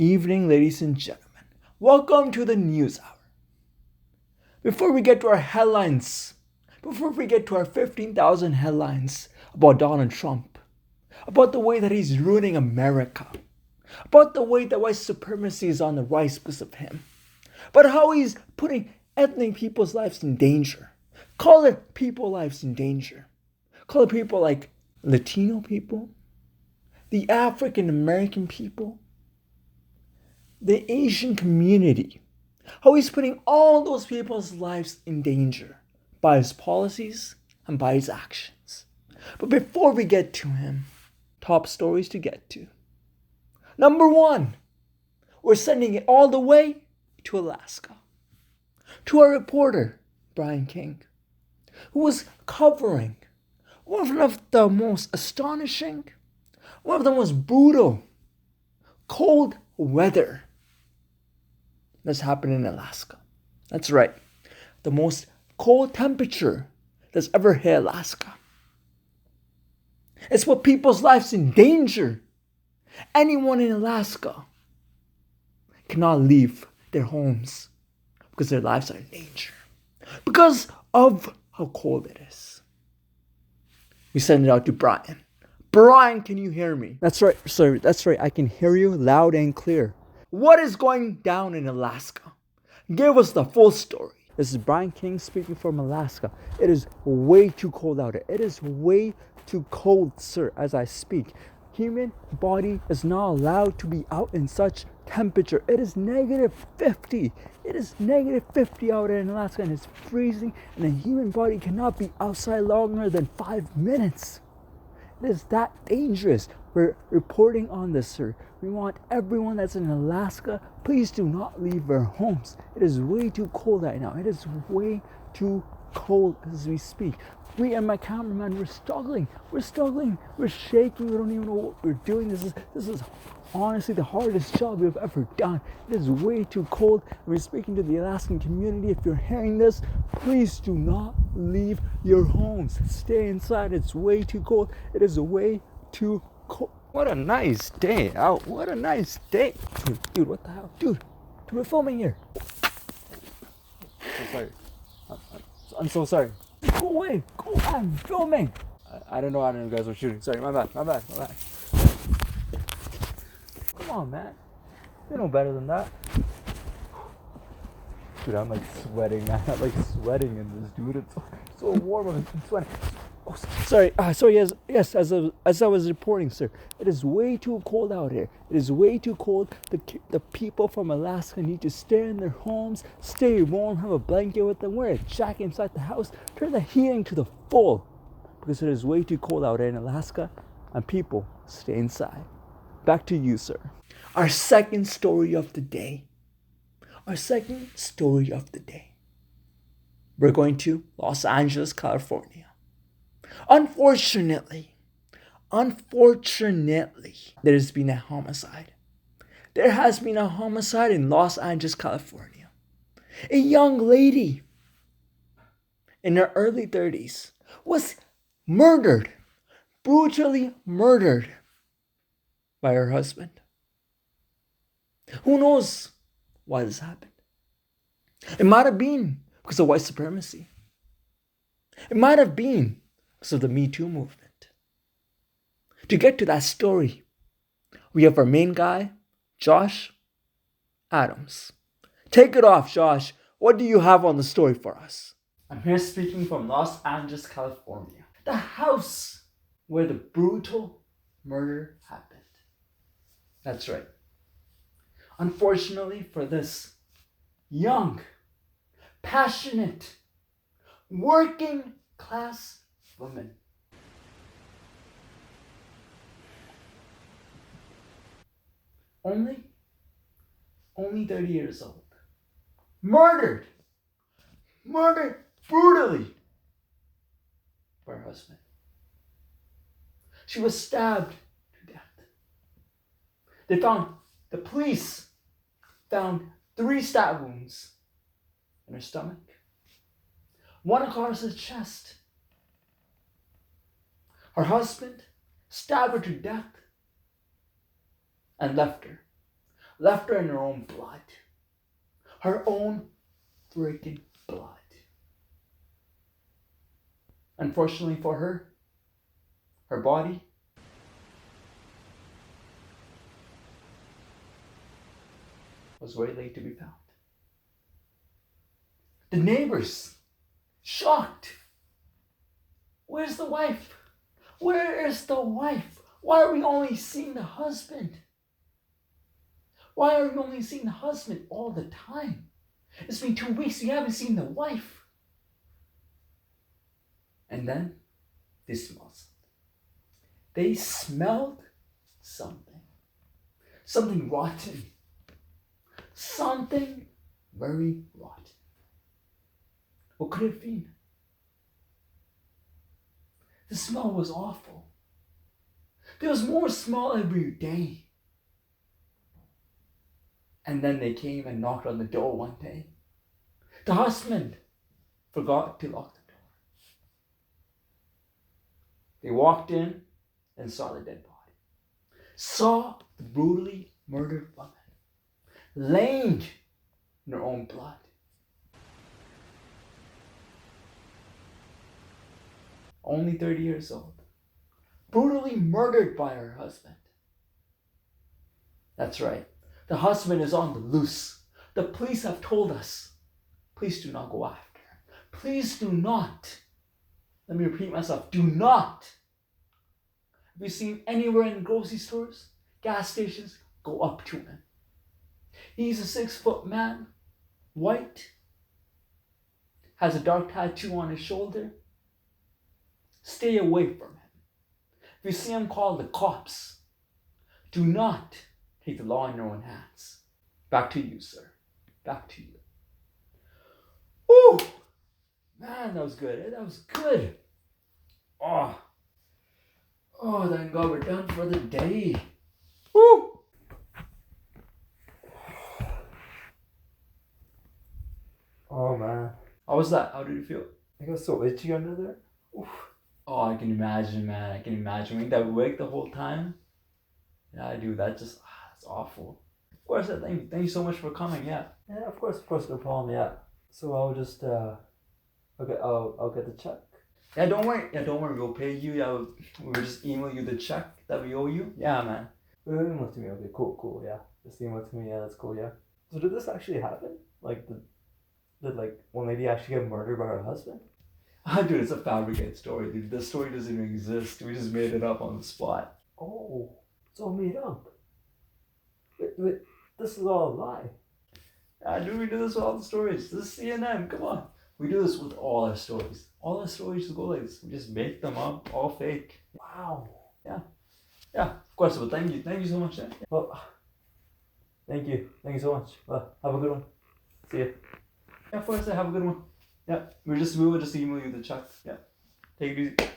evening, ladies and gentlemen. Welcome to the news hour. Before we get to our headlines, before we get to our 15,000 headlines about Donald Trump, about the way that he's ruining America, about the way that white supremacy is on the rise because of him, but how he's putting ethnic people's lives in danger. Call it people lives in danger. Call it people like Latino people, the African American people, the Asian community. How he's putting all those people's lives in danger by his policies and by his actions. But before we get to him, top stories to get to. Number one, we're sending it all the way to Alaska. To our reporter, Brian King, who was covering one of the most astonishing, one of the most brutal, cold weather that's happened in Alaska. That's right, the most cold temperature that's ever hit Alaska. It's put people's lives in danger. Anyone in Alaska cannot leave their homes because their lives are in danger. Because of how cold it is. We send it out to Brian. Brian, can you hear me? That's right, sir. That's right. I can hear you loud and clear. What is going down in Alaska? Give us the full story. This is Brian King speaking from Alaska. It is way too cold out there. It is way too cold, sir, as I speak. Human body is not allowed to be out in such temperature. It is negative 50. It is negative 50 out there in Alaska and it's freezing, and the human body cannot be outside longer than 5 minutes. It is that dangerous. We're reporting on this, sir. We want everyone that's in Alaska, please do not leave their homes. It is way too cold right now. It is way too cold as we speak. We and my cameraman, we're struggling. We're shaking. We don't even know what we're doing. This is honestly the hardest job we've ever done. It is way too cold. We're speaking to the Alaskan community. If you're hearing this, please do not leave your homes. Stay inside. It's way too cold. It is way too cold. What a nice day out. What a nice day. Dude, what the hell? Dude, we're filming here. So sorry. I'm so sorry. Go away. Go on. I'm filming. I don't know you guys were shooting. Sorry, my bad. Come on, man. You know better than that. Dude, I'm like sweating, man. I'm like sweating in this, dude. It's so warm. I'm sweating. Oh, sorry. Yes. As I was reporting, sir, it is way too cold out here. It is way too cold. The people from Alaska need to stay in their homes, stay warm, have a blanket with them, wear a jacket inside the house, turn the heating to the full, because it is way too cold out here in Alaska, and people stay inside. Back to you, sir. Our second story of the day. We're going to Los Angeles, California. Unfortunately, there has been a homicide. There has been a homicide in Los Angeles, California. A young lady in her early 30s was murdered, brutally murdered by her husband. Who knows why this happened? It might have been because of white supremacy. It might have been because of the Me Too movement. To get to that story, we have our main guy, Josh Adams. Take it off, Josh. What do you have on the story for us? I'm here speaking from Los Angeles, California. The house where the brutal murder happened. That's right. Unfortunately for this young, passionate, working class woman, only 30 years old, murdered brutally by her husband. She was stabbed to death. The police found 3 stab wounds in her stomach, 1 across her chest. Her husband stabbed her to death and left her. Left her in her own blood. Her own freaking blood. Unfortunately for her, her body was very late to be found. The neighbors, shocked. Where's the wife? Where is the wife? Why are we only seeing the husband? Why are we only seeing the husband all the time? It's been 2 weeks, you haven't seen the wife. And then they smelled something. They smelled something. Something rotten. Something very rotten. What could it have been? The smell was awful. There was more smell every day. And then they came and knocked on the door one day. The husband forgot to lock the door. They walked in and saw the dead body. Saw the brutally murdered woman laying in her own blood. Only 30 years old. Brutally murdered by her husband. That's right. The husband is on the loose. The police have told us, please do not go after him. Please do not. Let me repeat myself. Do not. Have you seen anywhere in grocery stores, gas stations, go up to him. He's a 6-foot man, white, has a dark tattoo on his shoulder. Stay away from him. If you see him, call the cops. Do not take the law in your own hands. Back to you, sir. Back to you. Woo! Man, that was good. That was good. Oh, thank God we're done for the day. Woo! Oh, man. How was that? How did you feel? I got so itchy under there. Oof. Oh, I can imagine, man. I can imagine. Wearing that wig the whole time. Yeah, dude, that's awful. Of course, thank you so much for coming. Yeah. Yeah, of course, no problem. Yeah. So I'll just okay, I'll get the check. Yeah, don't worry. We'll pay you. Yeah, we'll just email you the check that we owe you. Yeah, man. Email it to me. Okay, cool. Yeah, just email it to me. Yeah, that's cool. Yeah. So did this actually happen? Like, did like one lady actually get murdered by her husband? Dude, it's a fabricated story, dude. This story doesn't even exist. We just made it up on the spot. Oh, it's all made up. Wait, this is all a lie. Yeah, dude, we do this with all the stories. This is CNN. Come on. We do this with all our stories. All our stories just go like this. We just make them up, all fake. Wow. Yeah, of course. But thank you so much. Well, thank you so much. Well, have a good one. See ya. Yeah, of course. Have a good one. Yeah, we will just email you the check. Yeah, take it easy.